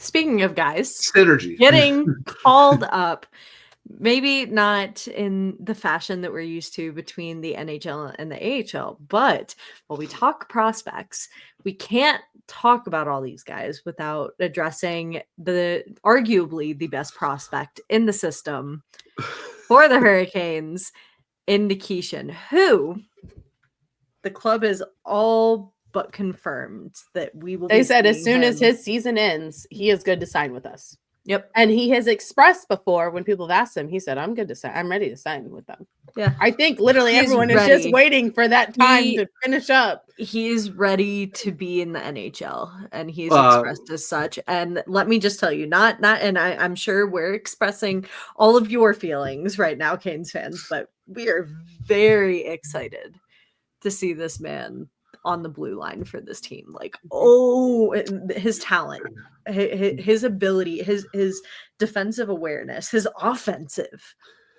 Speaking of guys synergy getting called up, maybe not in the fashion that we're used to between the NHL and the AHL, but while we talk prospects, we can't talk about all these guys without addressing the arguably the best prospect in the system for the Hurricanes in Nikishin, who the club is all but confirmed that we will. They said as soon as his season ends, he is good to sign with us. Yep. And he has expressed before when people have asked him, he said, I'm good to sign. I'm ready to sign with them. Yeah. I think literally everyone is just waiting for that time to finish up. He is ready to be in the NHL, and he's expressed as such. And let me just tell you, and I'm sure we're expressing all of your feelings right now, Canes fans, but we are very excited to see this man on the blue line for this team. Like, his talent, his ability, his defensive awareness, his offensive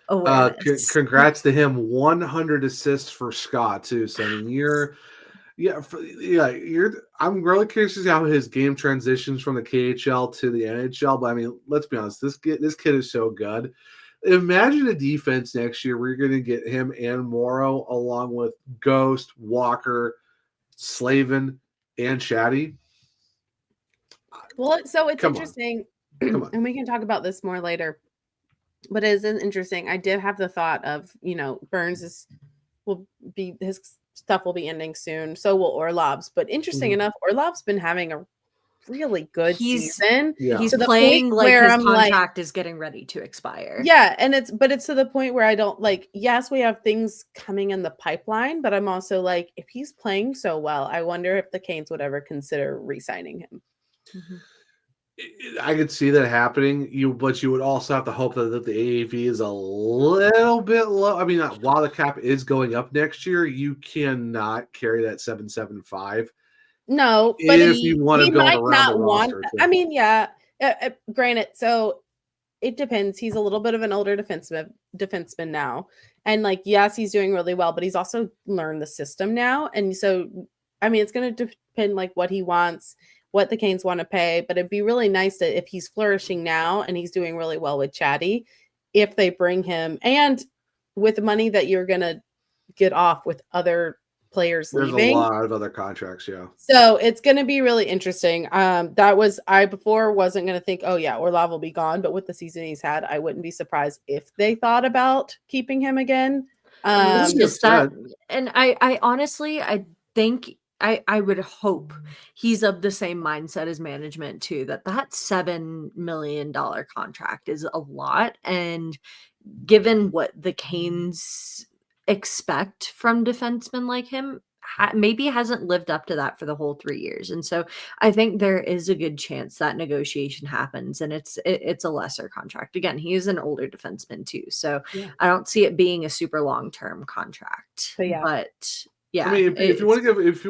awareness. Congrats to him. 100 assists for Scott too. So I mean, I'm really curious to see how his game transitions from the KHL to the NHL. But I mean, let's be honest, this kid is so good. Imagine a defense next year where you're going to get him and Morrow along with Ghost, Walker, Slaven, and Chatty. Well, so it's interesting, and we can talk about this more later, but it is interesting. I did have the thought of, Burns his stuff will be ending soon. So will Orlov's. But interesting enough, Orlov's been having a really good season. Yeah. He's playing like his contract is getting ready to expire. Yeah, and it's to the point where I don't yes, we have things coming in the pipeline, but I'm also like, if he's playing so well, I wonder if the Canes would ever consider re-signing him. Mm-hmm. I could see that happening. But you would also have to hope that the AAV is a little bit low. I mean, while the cap is going up next year, you cannot carry that 775. No, but if you want to go might around not the want. roster, I mean, yeah. Granted, so it depends. He's a little bit of an older defenseman now, and yes, he's doing really well, but he's also learned the system now, and so I mean, it's going to depend what he wants, what the Canes want to pay, but it'd be really nice that if he's flourishing now and he's doing really well with Chatty, if they bring him and with the money that you're going to get off with other players leaving. There's a lot of other contracts, yeah. So it's going to be really interesting. I before wasn't going to think, oh yeah, Orlov will be gone, but with the season he's had, I wouldn't be surprised if they thought about keeping him again. Just that, and I honestly, I think I would hope he's of the same mindset as management too, that $7 million contract is a lot, and given what the Canes expect from defensemen like him, maybe hasn't lived up to that for the whole 3 years. And so I think there is a good chance that negotiation happens, and it's a lesser contract. Again, he is an older defenseman too, so yeah. I don't see it being a super long-term contract. But yeah, I mean, if you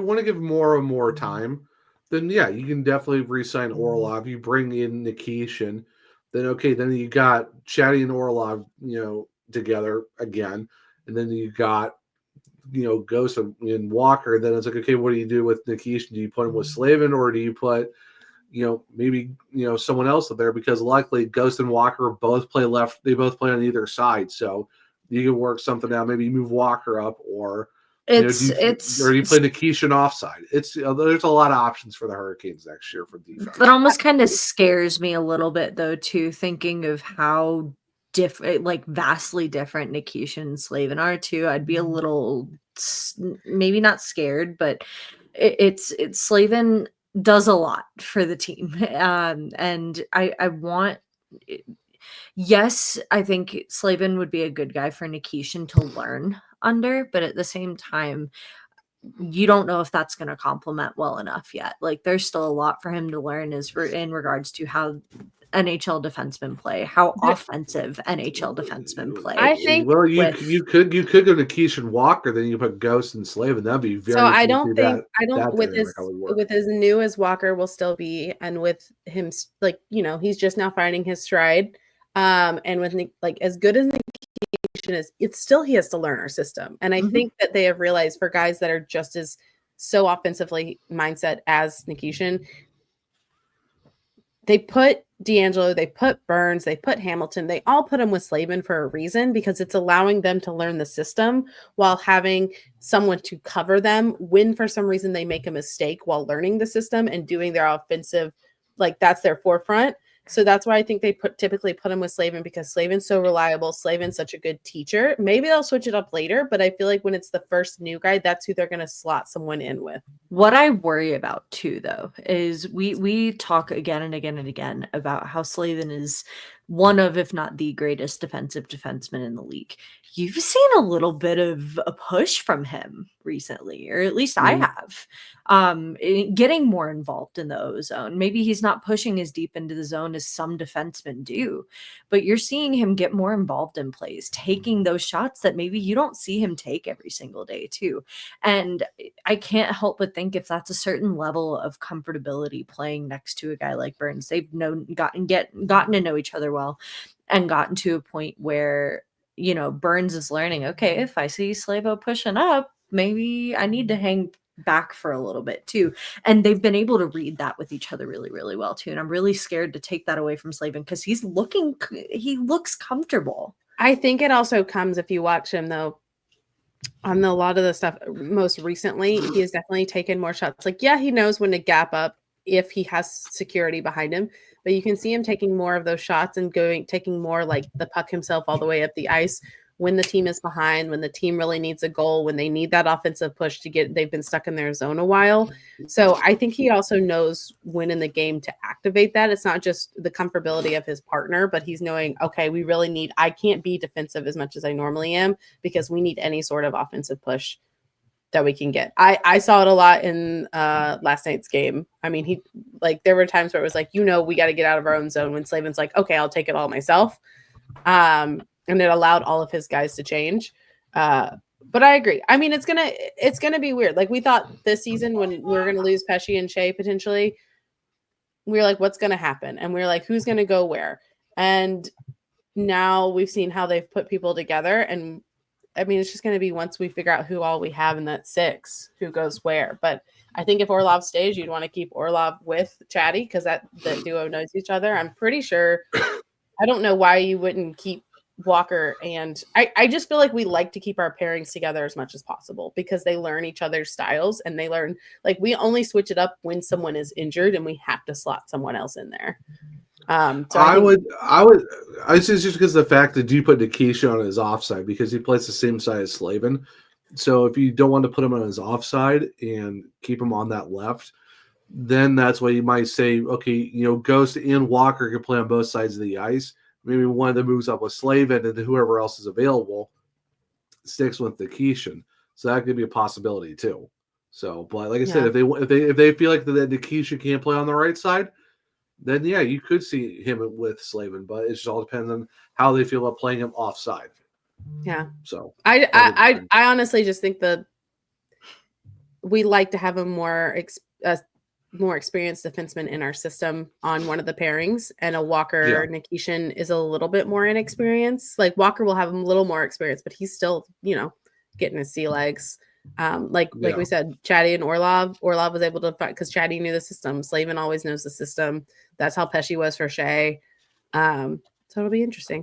want to give more time, then yeah, you can definitely re-sign Orlov. You bring in Nikishin, then you got Chatty and Orlov, together again. And then you got, Ghost and Walker. Then it's okay, what do you do with Nikishin? Do you put him with Slaven, or do you put, maybe, someone else up there? Because likely Ghost and Walker both play left. They both play on either side. So you can work something out. Maybe you move Walker up, or do you play Nikishin offside? There's a lot of options for the Hurricanes next year for defense. That almost kind of scares me a little bit, though, too, thinking of how different, vastly different Nikishin and Slaven are too. I'd be a little, maybe not scared, but it's Slaven does a lot for the team, and I want. Yes, I think Slaven would be a good guy for Nikishin to learn under, but at the same time, you don't know if that's going to complement well enough yet. There's still a lot for him to learn in regards to how NHL defensemen play, how offensive NHL defensemen play. I think. Well, you could go to Nikishin Walker, then you put Ghost and Slaven. That'd be very. So I don't with as new as Walker will still be, and with him he's just now finding his stride. And with as good as Nikishin is, it's still he has to learn our system, and I think that they have realized for guys that are just as so offensively mindset as Nikishin. they put D'Angelo, they put Burns, they put Hamilton, they all put him with Slaven for a reason, because it's allowing them to learn the system while having someone to cover them when for some reason they make a mistake while learning the system and doing their offensive, like that's their forefront. So that's why I think they typically put him with Slaven, because Slaven's so reliable. Slaven's such a good teacher. Maybe they'll switch it up later, but I feel like when it's the first new guy, that's who they're going to slot someone in with. What I worry about too, though, is we talk again and again and again about how Slaven is one of, if not the greatest defensive defenseman in the league. You've seen a little bit of a push from him recently, or at least I have, getting more involved in the O zone. Maybe he's not pushing as deep into the zone as some defensemen do, but you're seeing him get more involved in plays, taking those shots that maybe you don't see him take every single day too. And I can't help but think if that's a certain level of comfortability playing next to a guy like Burns, they've gotten to know each other well, and gotten to a point where, you know, Burns is learning, okay, if I see Slavo pushing up, maybe I need to hang back for a little bit too. And they've been able to read that with each other really, really well too. And I'm really scared to take that away from Slaven, because he looks comfortable. I think it also comes, if you watch him though, on a lot of the stuff most recently, he has definitely taken more shots. Like, yeah, he knows when to gap up if he has security behind him, but you can see him taking more of those shots and taking more like the puck himself all the way up the ice when the team is behind, when the team really needs a goal, when they need that offensive push they've been stuck in their zone a while. So I think he also knows when in the game to activate that. It's not just the comfortability of his partner, but he's knowing, okay, I can't be defensive as much as I normally am, because we need any sort of offensive push that we can get. I saw it a lot in last night's game. I mean, there were times where it was like, we got to get out of our own zone, when Slaven's like, okay, I'll take it all myself. And it allowed all of his guys to change. But I agree. I mean, it's gonna be weird. Like, we thought this season when we were gonna lose Pesci and Shea potentially, we were like, what's gonna happen? And we were like, who's gonna go where? And now we've seen how they've put people together. And I mean, it's just gonna be, once we figure out who all we have in that six, who goes where. But I think if Orlov stays, you'd want to keep Orlov with Chatty, because that duo knows each other. I'm pretty sure. I don't know why you wouldn't keep Walker, and I just feel like we like to keep our pairings together as much as possible, because they learn each other's styles, and they learn, like, we only switch it up when someone is injured and we have to slot someone else in there. So I would say it's just because of the fact that you put Nikishin on his offside, because he plays the same side as Slaven. So if you don't want to put him on his offside and keep him on that left, then that's why you might say, okay, Ghost and Walker can play on both sides of the ice. Maybe one of them moves up with Slaven, and then whoever else is available sticks with Nikishin. So that could be a possibility too. So, but like I said, if they feel like that Nikishin can't play on the right side, then yeah, you could see him with Slaven. But it just all depends on how they feel about playing him offside. Yeah. So I honestly just think that we like to have a more experienced defenseman in our system on one of the pairings, and a Walker Nikishin is a little bit more inexperienced. Like, Walker will have a little more experience, but he's still, getting his sea legs. Like we said, Chatty and Orlov was able to fight because Chatty knew the system. Slaven always knows the system. That's how Pesci was for Shea. So it'll be interesting.